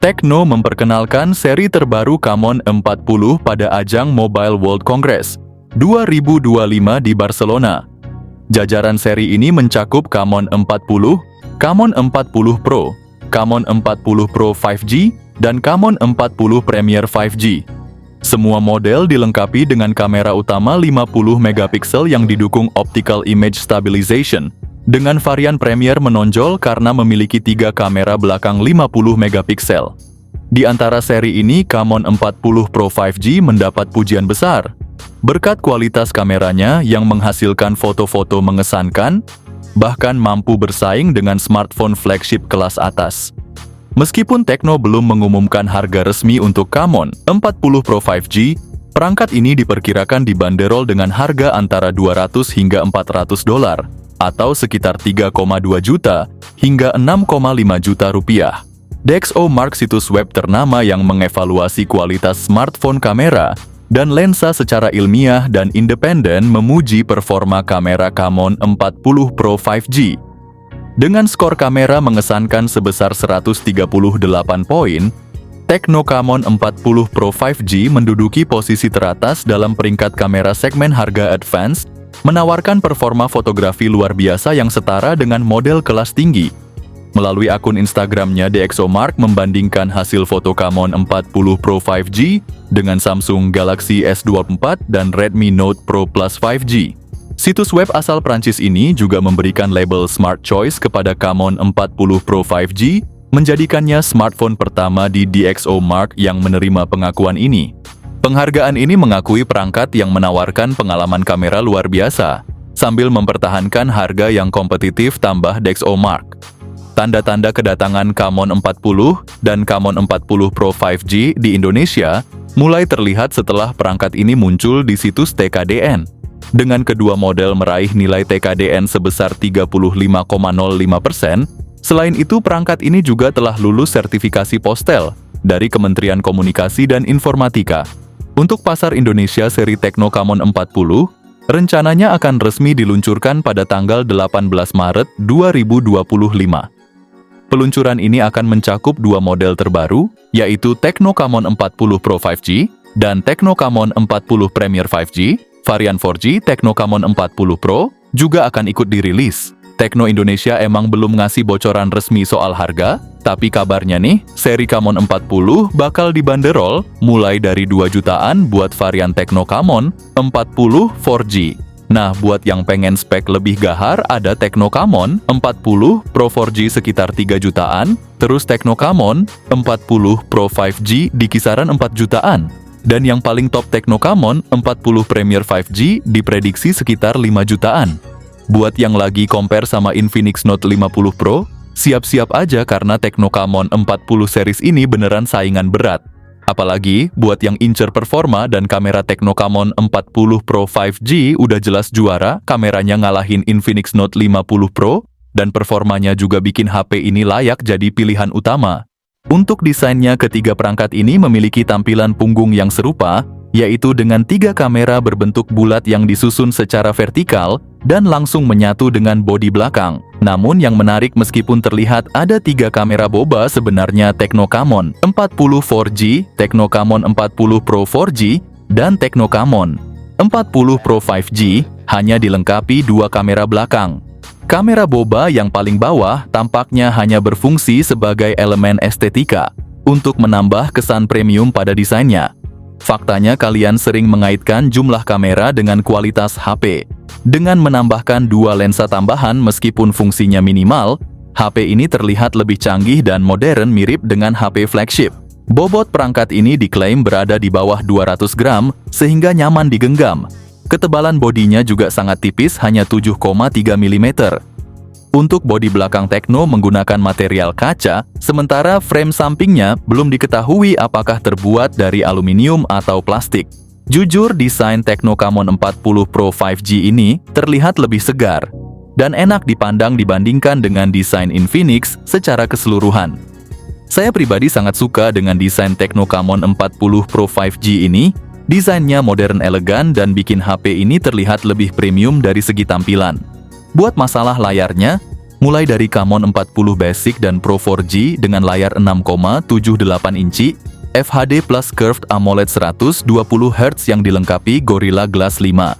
Tecno memperkenalkan seri terbaru Camon 40 pada ajang Mobile World Congress 2025 di Barcelona. Jajaran seri ini mencakup Camon 40, Camon 40 Pro, Camon 40 Pro 5G, dan Camon 40 Premier 5G. Semua model dilengkapi dengan kamera utama 50 megapiksel yang didukung Optical Image Stabilization, dengan varian Premier menonjol karena memiliki 3 kamera belakang 50 megapiksel. Di antara seri ini, Camon 40 Pro 5G mendapat pujian besar, berkat kualitas kameranya yang menghasilkan foto-foto mengesankan, bahkan mampu bersaing dengan smartphone flagship kelas atas. Meskipun Tecno belum mengumumkan harga resmi untuk Camon 40 Pro 5G, perangkat ini diperkirakan dibanderol dengan harga antara $200 hingga $400, atau sekitar 3,2 juta hingga 6,5 juta rupiah. DxOMark, situs web ternama yang mengevaluasi kualitas smartphone kamera dan lensa secara ilmiah dan independen, memuji performa kamera Camon 40 Pro 5G. Dengan skor kamera mengesankan sebesar 138 poin, Tecno Camon 40 Pro 5G menduduki posisi teratas dalam peringkat kamera segmen harga advance, menawarkan performa fotografi luar biasa yang setara dengan model kelas tinggi. Melalui akun Instagramnya, DxOMark membandingkan hasil foto Camon 40 Pro 5G dengan Samsung Galaxy S24 dan Redmi Note Pro Plus 5G. Situs web asal Prancis ini juga memberikan label Smart Choice kepada Camon 40 Pro 5G, menjadikannya smartphone pertama di DxOMark yang menerima pengakuan ini. Penghargaan ini mengakui perangkat yang menawarkan pengalaman kamera luar biasa, sambil mempertahankan harga yang kompetitif, tambah DxOMark. Tanda-tanda kedatangan Camon 40 dan Camon 40 Pro 5G di Indonesia mulai terlihat setelah perangkat ini muncul di situs TKDN. Dengan kedua model meraih nilai TKDN sebesar 35,05%, selain itu perangkat ini juga telah lulus sertifikasi Postel dari Kementerian Komunikasi dan Informatika. Untuk pasar Indonesia, seri Tecno Camon 40 rencananya akan resmi diluncurkan pada tanggal 18 Maret 2025. Peluncuran ini akan mencakup dua model terbaru, yaitu Tecno Camon 40 Pro 5G dan Tecno Camon 40 Premier 5G. Varian 4G Tecno Camon 40 Pro juga akan ikut dirilis. Tecno Indonesia emang belum ngasih bocoran resmi soal harga, tapi kabarnya nih, seri Camon 40 bakal dibanderol mulai dari 2 jutaan buat varian Tecno Camon 40 4G. Nah, buat yang pengen spek lebih gahar, ada Tecno Camon 40 Pro 4G sekitar 3 jutaan, terus Tecno Camon 40 Pro 5G di kisaran 4 jutaan. Dan yang paling top, Tecno Camon 40 Premier 5G diprediksi sekitar 5 jutaan. Buat yang lagi compare sama Infinix Note 50 Pro, siap-siap aja karena Tecno Camon 40 series ini beneran saingan berat. Apalagi buat yang incer performa, dan kamera Tecno Camon 40 Pro 5G udah jelas juara, kameranya ngalahin Infinix Note 50 Pro, dan performanya juga bikin HP ini layak jadi pilihan utama. Untuk desainnya, ketiga perangkat ini memiliki tampilan punggung yang serupa, yaitu dengan 3 kamera berbentuk bulat yang disusun secara vertikal dan langsung menyatu dengan bodi belakang. Namun yang menarik, meskipun terlihat ada 3 kamera boba, sebenarnya Tecno Camon 40 4G, Tecno Camon 40 Pro 4G, dan Tecno Camon 40 Pro 5G hanya dilengkapi 2 kamera belakang. Kamera boba yang paling bawah tampaknya hanya berfungsi sebagai elemen estetika untuk menambah kesan premium pada desainnya. Faktanya, kalian sering mengaitkan jumlah kamera dengan kualitas HP. Dengan menambahkan 2 lensa tambahan meskipun fungsinya minimal, HP ini terlihat lebih canggih dan modern, mirip dengan HP flagship. Bobot perangkat ini diklaim berada di bawah 200 gram, sehingga nyaman digenggam. Ketebalan bodinya juga sangat tipis, hanya 7,3 mm. Untuk bodi belakang, Tecno menggunakan material kaca, sementara frame sampingnya belum diketahui apakah terbuat dari aluminium atau plastik. Jujur, desain Tecno Camon 40 Pro 5G ini terlihat lebih segar dan enak dipandang dibandingkan dengan desain Infinix secara keseluruhan. Saya pribadi sangat suka dengan desain Tecno Camon 40 Pro 5G ini. Desainnya modern, elegan, dan bikin HP ini terlihat lebih premium dari segi tampilan. Buat masalah layarnya, mulai dari Camon 40 Basic dan Pro 4G dengan layar 6,78 inci, FHD Plus Curved AMOLED 120Hz yang dilengkapi Gorilla Glass 5,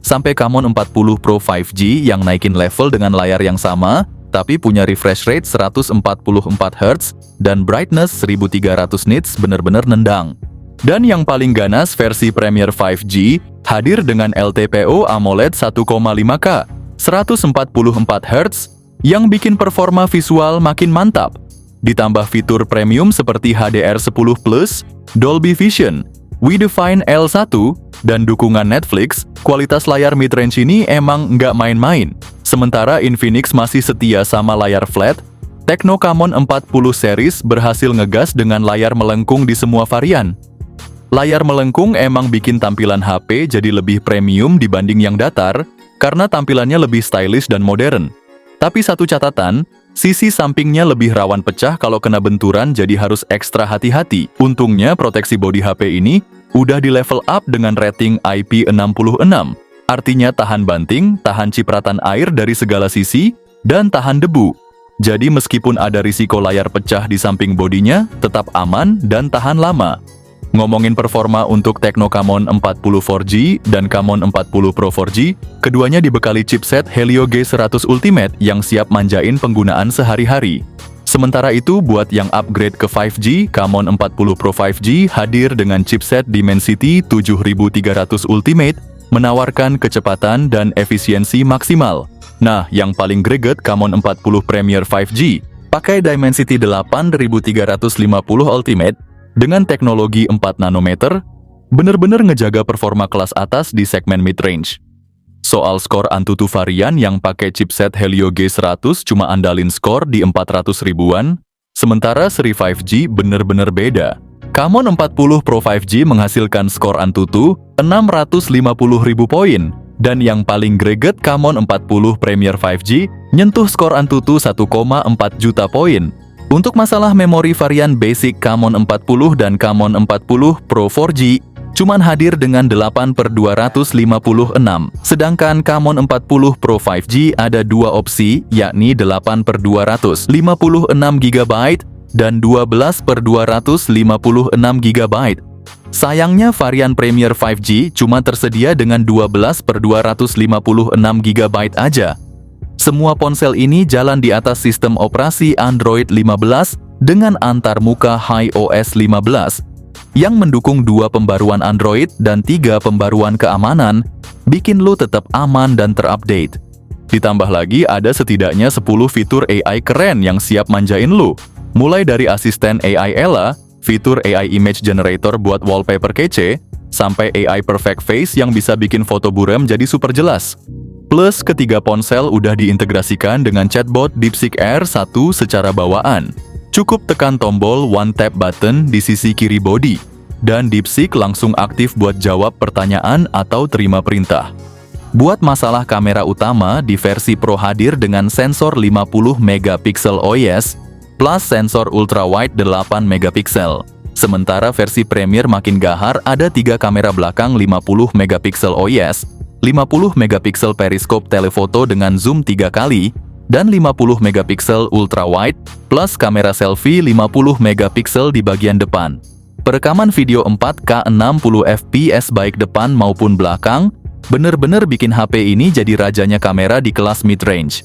sampai Camon 40 Pro 5G yang naikin level dengan layar yang sama, tapi punya refresh rate 144Hz dan brightness 1300 nits bener-bener nendang. Dan yang paling ganas versi Premier 5G hadir dengan LTPO AMOLED 1,5K, 144Hz, yang bikin performa visual makin mantap. Ditambah fitur premium seperti HDR10+, Dolby Vision, Widefine L1, dan dukungan Netflix, kualitas layar mid-range ini emang nggak main-main. Sementara Infinix masih setia sama layar flat, Tecno Camon 40 series berhasil ngegas dengan layar melengkung di semua varian. Layar melengkung emang bikin tampilan HP jadi lebih premium dibanding yang datar, karena tampilannya lebih stylish dan modern. Tapi satu catatan, sisi sampingnya lebih rawan pecah kalau kena benturan, jadi harus ekstra hati-hati. Untungnya proteksi bodi HP ini udah di level up dengan rating IP66, artinya tahan banting, tahan cipratan air dari segala sisi, dan tahan debu. Jadi meskipun ada risiko layar pecah di samping bodinya, tetap aman dan tahan lama. Ngomongin performa untuk Tecno Camon 40 4G dan Camon 40 Pro 4G, keduanya dibekali chipset Helio G100 Ultimate yang siap manjain penggunaan sehari-hari. Sementara itu, buat yang upgrade ke 5G, Camon 40 Pro 5G hadir dengan chipset Dimensity 7300 Ultimate, menawarkan kecepatan dan efisiensi maksimal. Nah, yang paling greget Camon 40 Premier 5G, pakai Dimensity 8350 Ultimate, dengan teknologi 4 nanometer, bener-bener ngejaga performa kelas atas di segmen mid-range. Soal skor Antutu varian yang pakai chipset Helio G100 cuma andalin skor di 400 ribuan, sementara seri 5G bener-bener beda. Camon 40 Pro 5G menghasilkan skor Antutu 650 ribu poin, dan yang paling greget Camon 40 Premier 5G nyentuh skor Antutu 1,4 juta poin. Untuk masalah memori varian basic Camon 40 dan Camon 40 Pro 4G cuman hadir dengan 8/256, sedangkan Camon 40 Pro 5G ada dua opsi, yakni 8/256 GB dan 12/256 GB. Sayangnya varian Premier 5G cuma tersedia dengan 12/256 GB aja. Semua ponsel ini jalan di atas sistem operasi Android 15 dengan antarmuka iOS 15, yang mendukung 2 pembaruan Android dan 3 pembaruan keamanan, bikin lo tetap aman dan terupdate. Ditambah lagi ada setidaknya 10 fitur AI keren yang siap manjain lo, mulai dari asisten AI Ella, fitur AI Image Generator buat wallpaper kece, sampai AI Perfect Face yang bisa bikin foto buram jadi super jelas. Plus, ketiga ponsel udah diintegrasikan dengan chatbot DeepSeek R1 secara bawaan. Cukup tekan tombol One Tap Button di sisi kiri bodi, dan DeepSeek langsung aktif buat jawab pertanyaan atau terima perintah. Buat masalah kamera utama, di versi Pro hadir dengan sensor 50 megapiksel OIS, plus sensor ultrawide 8 megapiksel. Sementara versi Premier makin gahar, ada 3 kamera belakang 50 megapiksel OIS, 50 megapiksel periskop telefoto dengan zoom 3 kali, dan 50 megapiksel ultrawide, plus kamera selfie 50 megapiksel di bagian depan. Perekaman video 4K 60 fps baik depan maupun belakang, bener-bener bikin HP ini jadi rajanya kamera di kelas mid-range.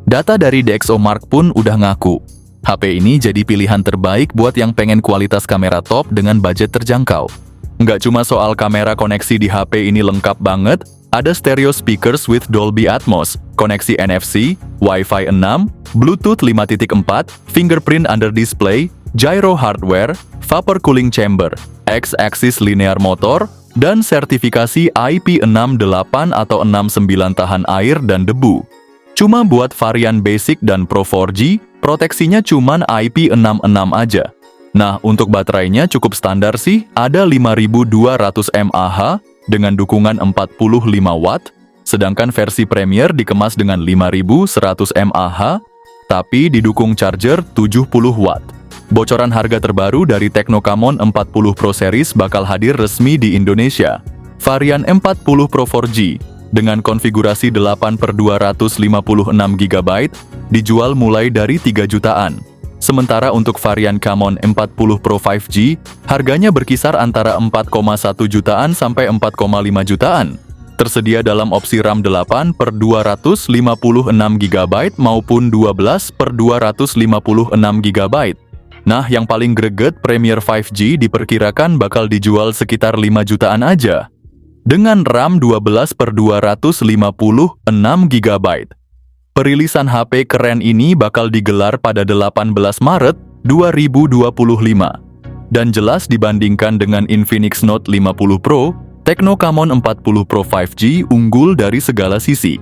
Data dari DxOMark pun udah ngaku, HP ini jadi pilihan terbaik buat yang pengen kualitas kamera top dengan budget terjangkau. Nggak cuma soal kamera, koneksi di HP ini lengkap banget. Ada stereo speakers with Dolby Atmos, koneksi NFC, Wi-Fi 6, Bluetooth 5.4, fingerprint under display, gyro hardware, vapor cooling chamber, X-axis linear motor, dan sertifikasi IP68 atau 69 tahan air dan debu. Cuma buat varian basic dan Pro 4G, proteksinya cuman IP66 aja. Nah, untuk baterainya cukup standar sih, ada 5200 mAh, dengan dukungan 45 watt, sedangkan versi Premier dikemas dengan 5100 mAh, tapi didukung charger 70 watt. Bocoran harga terbaru dari Tecno Camon 40 Pro Series bakal hadir resmi di Indonesia. Varian 40 Pro 4G Dengan konfigurasi 8/256 GB, dijual mulai dari 3 jutaan. Sementara untuk varian Camon 40 Pro 5G, harganya berkisar antara 4,1 jutaan sampai 4,5 jutaan. Tersedia dalam opsi RAM 8/256 GB maupun 12/256 GB. Nah, yang paling greget Premier 5G diperkirakan bakal dijual sekitar 5 jutaan aja. Dengan RAM 12/256 GB. Perilisan HP keren ini bakal digelar pada 18 Maret 2025. Dan jelas dibandingkan dengan Infinix Note 50 Pro, Tecno Camon 40 Pro 5G unggul dari segala sisi.